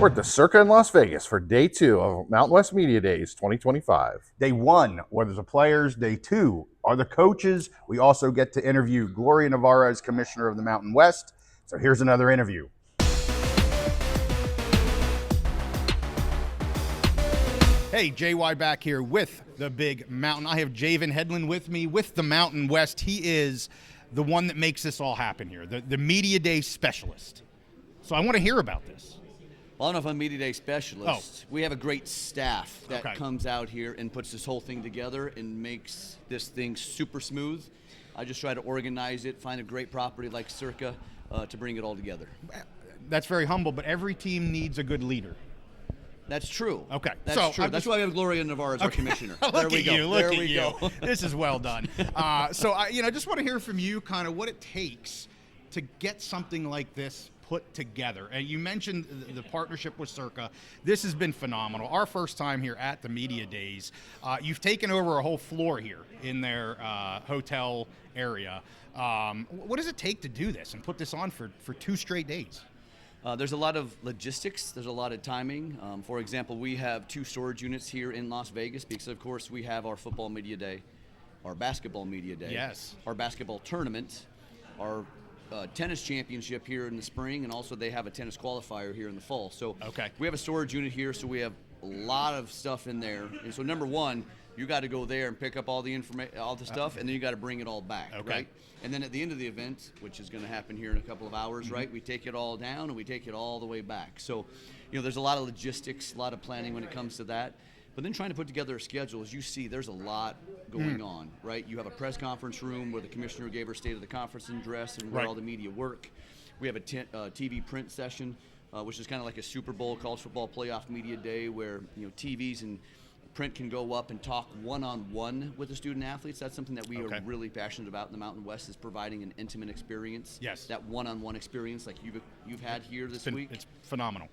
We're at the Circa in Las Vegas for day 2 of Mountain West Media Days 2025. Day 1 were the players. Day 2 are the coaches. We also get to interview Gloria Navarro as commissioner of the Mountain West. So here's another interview. Hey, JY back here with the Big Mountain. I have Javan Hedlund with me with the Mountain West. He is the one that makes this all happen here, the Media Day specialist. So I want to hear about this. Well, I don't know if I'm a Media Day specialist. We have a great staff that comes out here and puts this whole thing together and makes this thing super smooth. I just try to organize it, find a great property like Circa to bring it all together. That's very humble, but every team needs a good leader. That's true. Okay. That's true. That's why we have Gloria Navarro as our commissioner. There we go. Look at you. This is well done. So I just want to hear from you kind of what it takes to get something like this put together. And you mentioned the partnership with Circa. This has been phenomenal. Our first time here at the Media Days. You've taken over a whole floor here in their hotel area. What does it take to do this and put this on for 2 straight days? There's a lot of logistics. There's a lot of timing. For example, we have 2 storage units here in Las Vegas because, of course, we have our football media day, our basketball media day, our basketball tournament, our tennis championship here in the spring, and also they have a tennis qualifier here in the fall. So we have a storage unit here, so we have a lot of stuff in there. And so number one, you got to go there and pick up all the stuff, and then you got to bring it all back, right? And then at the end of the event, which is going to happen here in a couple of hours, right, we take it all down and we take it all the way back. So, there's a lot of logistics, a lot of planning when it comes to that. But then trying to put together a schedule, as you see, there's a lot going on, right? You have a press conference room where the commissioner gave her state of the conference address and where all the media work. We have a TV print session, which is kind of like a Super Bowl college football playoff media day where TVs and print can go up and talk one-on-one with the student athletes. That's something that we are really passionate about in the Mountain West, is providing an intimate experience. Yes. That one-on-one experience like you've had here this week. It's phenomenal.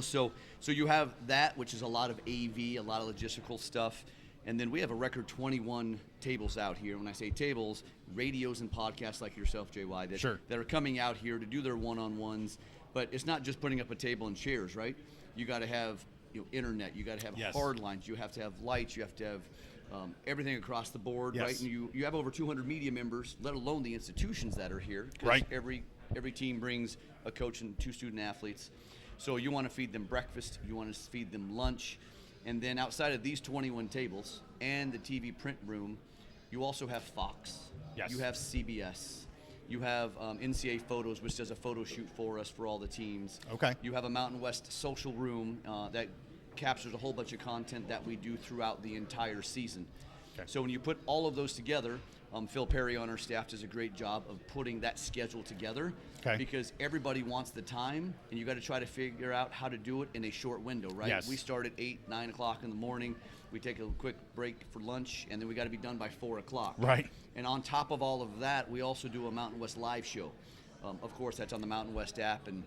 So you have that, which is a lot of AV, a lot of logistical stuff. And then we have a record 21 tables out here. When I say tables, radios and podcasts like yourself, JY, that are coming out here to do their one-on-ones. But it's not just putting up a table and chairs, right? You got to have internet, you got to have hard lines, you have to have lights, you have to have everything across the board, right? And you have over 200 media members, let alone the institutions that are here. Right. Every team brings a coach and 2 student athletes. So you want to feed them breakfast, you want to feed them lunch, and then outside of these 21 tables and the TV print room, you also have Fox. Yes. You have CBS. You have NCAA Photos, which does a photo shoot for us for all the teams. You have a Mountain West social room that captures a whole bunch of content that we do throughout the entire season. So when you put all of those together, Phil Perry on our staff does a great job of putting that schedule together because everybody wants the time, and you got to try to figure out how to do it in a short window, right? Yes. We start at 8, 9 o'clock in the morning. We take a quick break for lunch, and then we got to be done by 4 o'clock. Right. And on top of all of that, we also do a Mountain West live show. Of course, that's on the Mountain West app and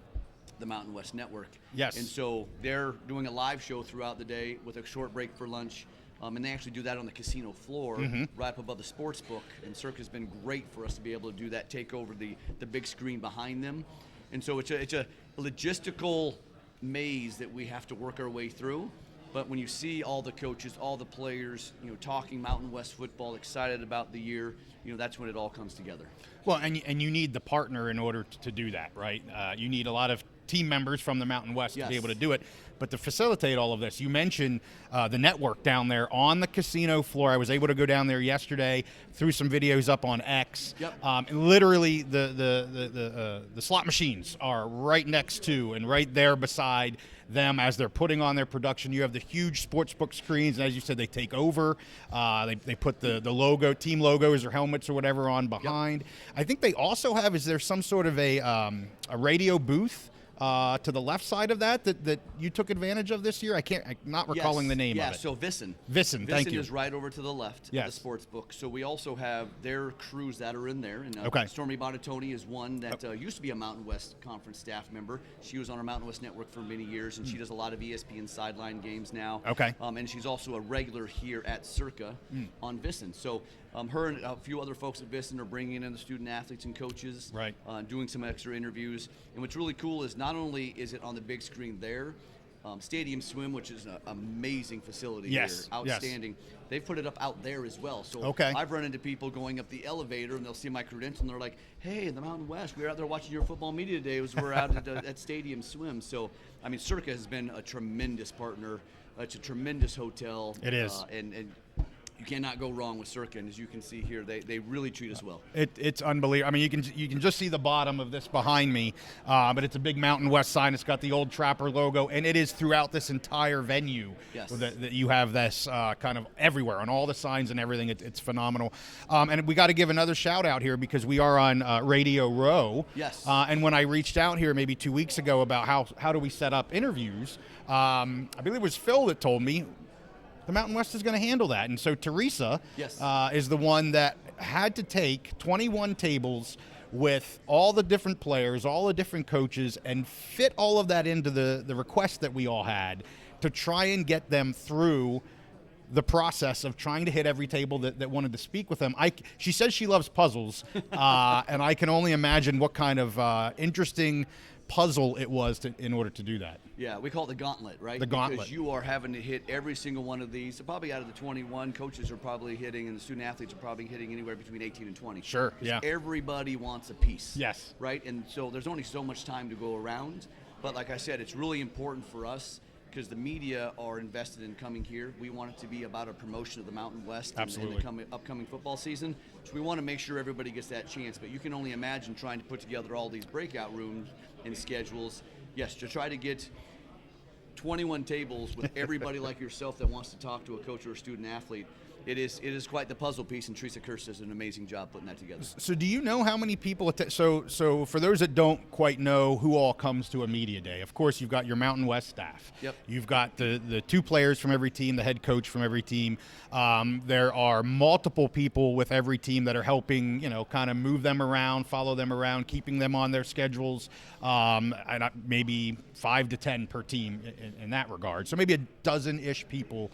the Mountain West Network. Yes. And so they're doing a live show throughout the day with a short break for lunch. And they actually do that on the casino floor, right up above the sports book. And Circa's been great for us to be able to do that, take over the big screen behind them. And so it's a logistical maze that we have to work our way through. But when you see all the coaches, all the players, talking Mountain West football, excited about the year, that's when it all comes together. Well, and you need the partner in order to do that, right? You need a lot of team members from the Mountain West to be able to do it. But to facilitate all of this, you mentioned the network down there on the casino floor. I was able to go down there yesterday, threw some videos up on X. And literally the slot machines are right next to and right there beside them as they're putting on their production. You have the huge sportsbook screens, and as you said, they take over. They put the logo, team logos or helmets or whatever on behind. I think they also have, is there some sort of a radio booth to the left side of that you took advantage of this year? I'm not recalling the name of it. Yeah, so Visson, thank you. is right over to the left of the sports book. So we also have their crews that are in there. And Stormy Bonatoni is one that used to be a Mountain West Conference staff member. She was on our Mountain West Network for many years, and she does a lot of ESPN sideline games now. And she's also a regular here at Circa on Visson. So her and a few other folks at Visson are bringing in the student athletes and coaches, doing some extra interviews. And what's really cool is not only is it on the big screen there, Stadium Swim, which is an amazing facility Yes, here, outstanding. Yes. They've put it up out there as well. So okay. I've run into people going up the elevator, and they'll see my credential, and they're like, hey, in the Mountain West, we were out there watching your football media today. We're out at Stadium Swim. So, I mean, Circa has been a tremendous partner. It's a tremendous hotel. It is. And you cannot go wrong with Circa, and as you can see here, they really treat us well. It's unbelievable. I mean, you can just see the bottom of this behind me, but it's a big Mountain West sign. It's got the old Trapper logo, and it is throughout this entire venue. Yes. That you have this kind of everywhere on all the signs and everything. It's phenomenal. And we got to give another shout out here because we are on Radio Row. Yes. And when I reached out here maybe 2 weeks ago about how do we set up interviews, I believe it was Phil that told me the Mountain West is going to handle that. And so Teresa yes. is the one that had to take 21 tables with all the different players, all the different coaches, and fit all of that into the request that we all had to try and get them through the process of trying to hit every table that wanted to speak with them. She says she loves puzzles, and I can only imagine what kind of interesting puzzle it was in order to do that. Yeah, we call it the Gauntlet, right? The Gauntlet. Because you are having to hit every single one of these. So probably out of the 21, coaches are probably hitting, and the student athletes are probably hitting anywhere between 18 and 20. Sure, yeah. Everybody wants a piece. Yes. Right? And so there's only so much time to go around. But like I said, it's really important for us because the media are invested in coming here. We want it to be about a promotion of the Mountain West in the upcoming football season. So we want to make sure everybody gets that chance. But you can only imagine trying to put together all these breakout rooms and schedules. Yes, to try to get 21 tables with everybody like yourself that wants to talk to a coach or a student athlete. It is quite the puzzle piece, and Teresa Kirst does an amazing job putting that together. So do you know how many people so for those that don't quite know who all comes to a media day, of course you've got your Mountain West staff. Yep. You've got the two players from every team, the head coach from every team. There are multiple people with every team that are helping, kind of move them around, follow them around, keeping them on their schedules, and maybe 5 to 10 per team in that regard. So maybe a dozen-ish people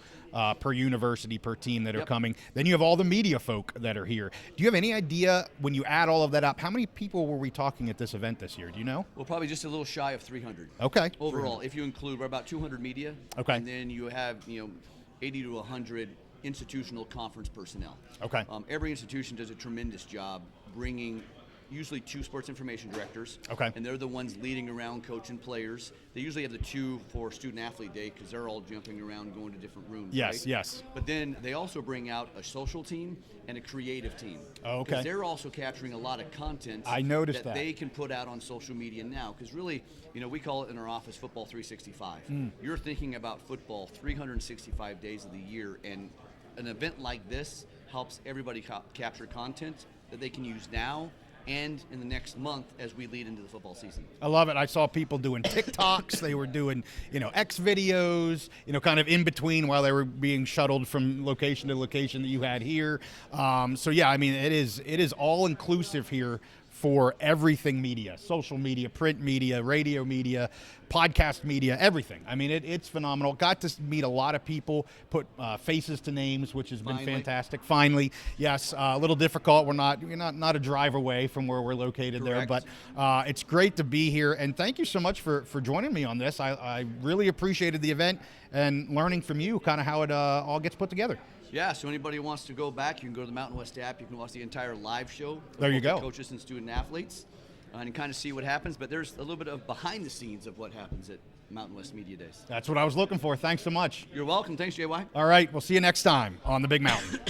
per university, per team that are coming. Then you have all the media folk that are here. Do you have any idea, when you add all of that up, how many people were we talking at this event this year? Do you know? Well, probably just a little shy of 300. Okay. Overall, if you include, we're about 200 media. Okay. And then you have, 80 to 100 institutional conference personnel. Okay. Every institution does a tremendous job bringing usually 2 sports information directors. Okay. And they're the ones leading around coaching players. They usually have the 2 for student athlete day because they're all jumping around going to different rooms. Yes, right? yes. But then they also bring out a social team and a creative team. Oh, okay. Because they're also capturing a lot of content. I noticed that they can put out on social media now. Because really, we call it in our office Football 365. You're thinking about football 365 days of the year, and an event like this helps everybody capture content that they can use now and in the next month as we lead into the football season. I love it. I saw people doing TikToks. They were doing, X videos, kind of in between while they were being shuttled from location to location that you had here. So yeah, I mean, it is all inclusive here for everything media, social media, print media, radio media, podcast media, everything. I mean, it's phenomenal. Got to meet a lot of people, put faces to names, which has been fantastic. Finally, yes, a little difficult. We're not a drive away from where we're located. Correct. There, but it's great to be here. And thank you so much for joining me on this. I really appreciated the event and learning from you kind of how it all gets put together. Yeah, so anybody who wants to go back, you can go to the Mountain West app. You can watch the entire live show. There you go. Coaches and student athletes, and kind of see what happens. But there's a little bit of behind the scenes of what happens at Mountain West Media Days. That's what I was looking for. Thanks so much. You're welcome. Thanks, JY. All right, we'll see you next time on the Big Mountain.